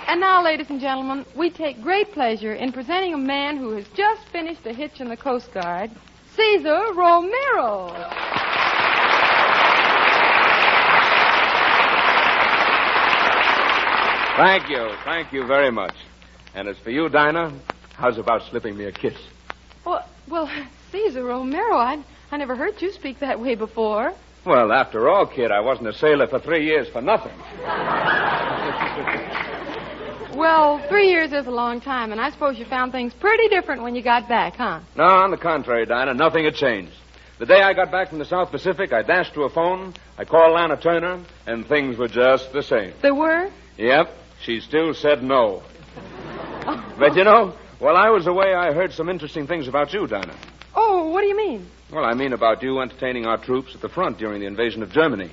And now, ladies and gentlemen, we take great pleasure in presenting a man who has just finished a hitch in the Coast Guard, CESAR Romero. Thank you very much. And as for you, Dinah, how's about slipping me a kiss? Well, CESAR Romero, I never heard you speak that way before. Well, after all, kid, I wasn't a sailor for 3 years for nothing. Well, 3 years is a long time, and I suppose you found things pretty different when you got back, huh? No, on the contrary, Dinah, nothing had changed. The day I got back from the South Pacific, I dashed to a phone, I called Lana Turner, and things were just the same. They were? Yep, she still said no. But you know, while I was away, I heard some interesting things about you, Dinah. Oh, what do you mean? Well, I mean about you entertaining our troops at the front during the invasion of Germany.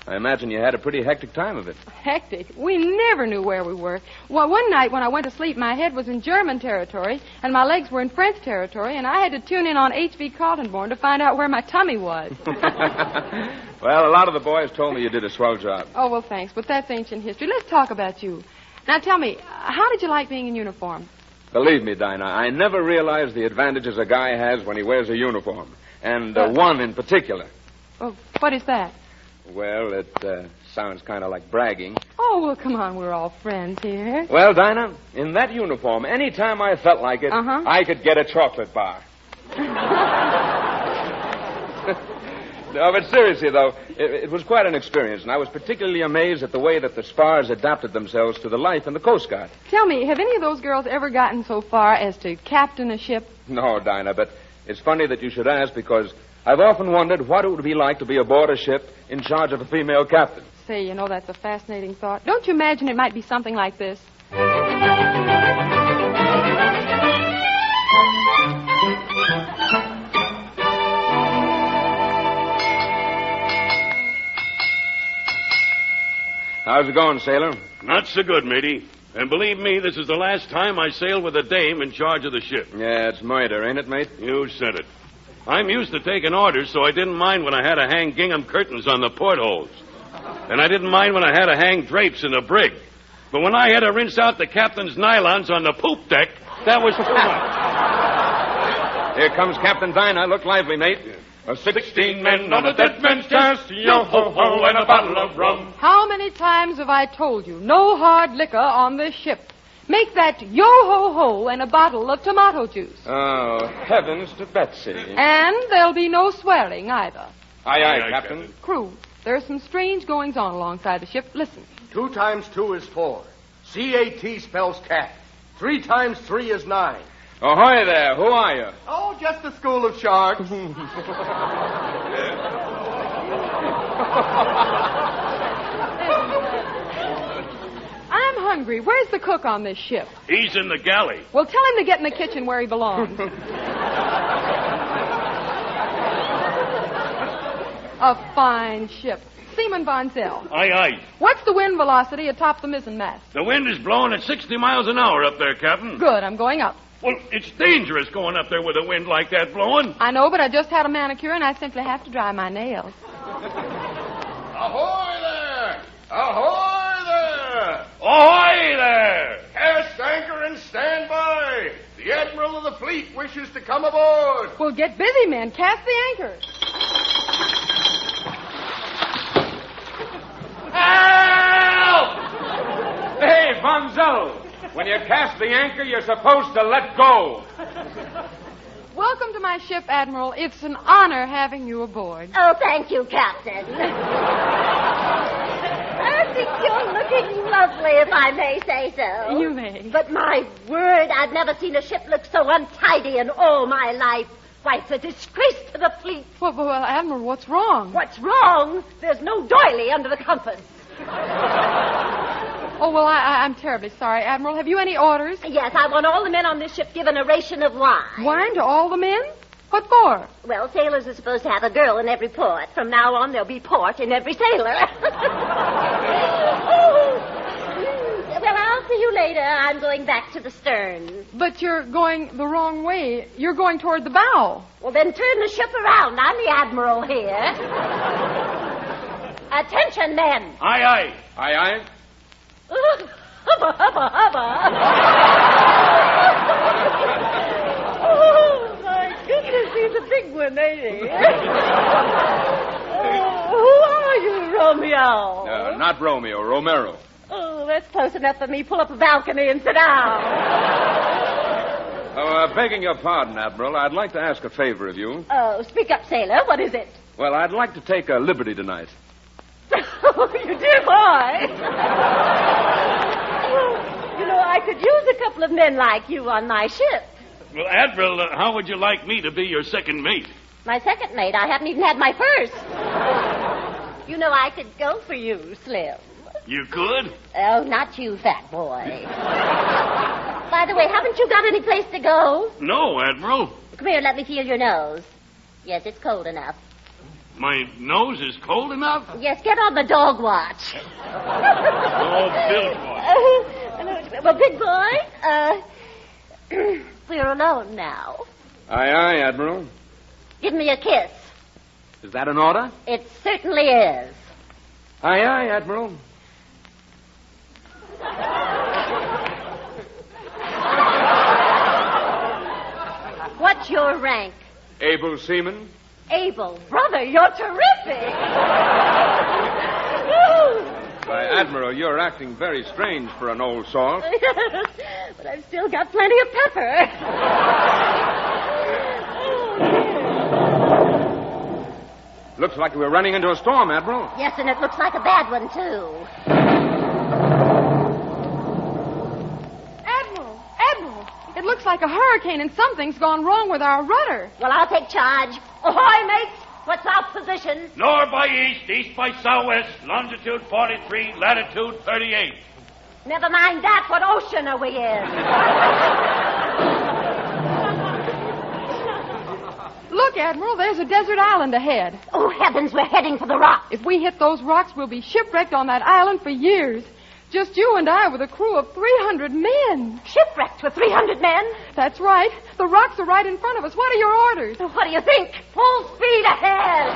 I imagine you had a pretty hectic time of it. Hectic? We never knew where we were. Well, one night when I went to sleep, my head was in German territory, and my legs were in French territory, and I had to tune in on H.V. Carltonborn to find out where my tummy was. Well, a lot of the boys told me you did a swell job. Oh, well, thanks, but that's ancient history. Let's talk about you. Now, tell me, how did you like being in uniform? Believe me, Dinah, I never realized the advantages a guy has when he wears a uniform. And one in particular. Oh, what is that? Well, it sounds kind of like bragging. Oh, well, come on, we're all friends here. Well, Dinah, in that uniform, any time I felt like it, I could get a chocolate bar. No, but seriously, though, it was quite an experience, and I was particularly amazed at the way that the spars adapted themselves to the life in the Coast Guard. Tell me, have any of those girls ever gotten so far as to captain a ship? No, Dinah, but it's funny that you should ask, because I've often wondered what it would be like to be aboard a ship in charge of a female captain. Say, you know, that's a fascinating thought. Don't you imagine it might be something like this? How's it going, sailor? Not so good, matey. And believe me, this is the last time I sail with a dame in charge of the ship. Yeah, it's murder, ain't it, mate? You said it. I'm used to taking orders, so I didn't mind when I had to hang gingham curtains on the portholes. And I didn't mind when I had to hang drapes in the brig. But when I had to rinse out the captain's nylons on the poop deck, that was too much. Here comes Captain Dinah. Look lively, mate. 16 men on a dead man's chest, yo-ho-ho, and a bottle of rum. How many times have I told you, no hard liquor on this ship? Make that yo-ho-ho and a bottle of tomato juice. Oh, heavens to Betsy. And there'll be no swearing either. Aye, Captain. Crew, there's some strange goings-on alongside the ship. Listen. 2 times 2 is 4. CAT spells cat. 3 times 3 is 9. Ahoy there. Who are you? Oh, just a school of sharks. I'm hungry. Where's the cook on this ship? He's in the galley. Well, tell him to get in the kitchen where he belongs. A fine ship. Seaman Von Zell. Aye, aye. What's the wind velocity atop the mizzen mast? The wind is blowing at 60 miles an hour up there, Captain. Good, I'm going up. Well, it's dangerous going up there with a wind like that blowing. I know, but I just had a manicure, and I simply have to dry my nails. Ahoy there! Ahoy there! Ahoy there! Cast anchor and stand by. The Admiral of the Fleet wishes to come aboard. Well, get busy, men. Cast the anchor. Help! Hey, Von Zell. When you cast the anchor, you're supposed to let go. Welcome to my ship, Admiral. It's an honor having you aboard. Oh, thank you, Captain. I think you're looking lovely, if I may say so. You may. But my word, I've never seen a ship look so untidy in all my life. Why, it's a disgrace to the fleet. Well, Admiral, what's wrong? What's wrong? There's no doily under the compass. Oh, well, I'm terribly sorry, Admiral. Have you any orders? Yes, I want all the men on this ship given a ration of wine. Wine to all the men? What for? Well, sailors are supposed to have a girl in every port. From now on, there'll be port in every sailor. Well, I'll see you later. I'm going back to the stern. But you're going the wrong way. You're going toward the bow. Well, then turn the ship around. I'm the Admiral here. Attention, men. Aye, aye. Aye, aye. hubba, hubba, hubba. Oh, my goodness, he's a big one, ain't he? Who are you, Romeo? Not Romeo, Romero. Oh, that's close enough for me. Pull up a balcony and sit down. Begging your pardon, Admiral, I'd like to ask a favor of you. Oh, speak up, sailor. What is it? Well, I'd like to take a liberty tonight. Oh, you dear boy. You know, I could use a couple of men like you on my ship. Well, Admiral, how would you like me to be your second mate? My second mate? I haven't even had my first. You know, I could go for you, Slim. You could? Oh, not you, fat boy. By the way, haven't you got any place to go? No, Admiral. Come here, let me feel your nose. Yes, it's cold enough. My nose is cold enough? Yes, get on the dog watch. Oh, Bilge boy. Well, big boy, we're alone now. Aye, aye, Admiral. Give me a kiss. Is that an order? It certainly is. Aye, aye, Admiral. What's your rank? Able seaman. Able. Brother, you're terrific. Why, Admiral, you're acting very strange for an old salt. But I've still got plenty of pepper. Looks like we're running into a storm, Admiral. Yes, and it looks like a bad one, too. Admiral, it looks like a hurricane and something's gone wrong with our rudder. Well, I'll take charge. Ahoy, mates. What's our position? North by east, east by southwest, longitude 43, latitude 38. Never mind that. What ocean are we in? Look, Admiral, there's a desert island ahead. Oh, heavens, we're heading for the rocks. If we hit those rocks, we'll be shipwrecked on that island for years. Just you and I with a crew of 300 men. Shipwrecked with 300 men? That's right. The rocks are right in front of us. What are your orders? What do you think? Full speed ahead.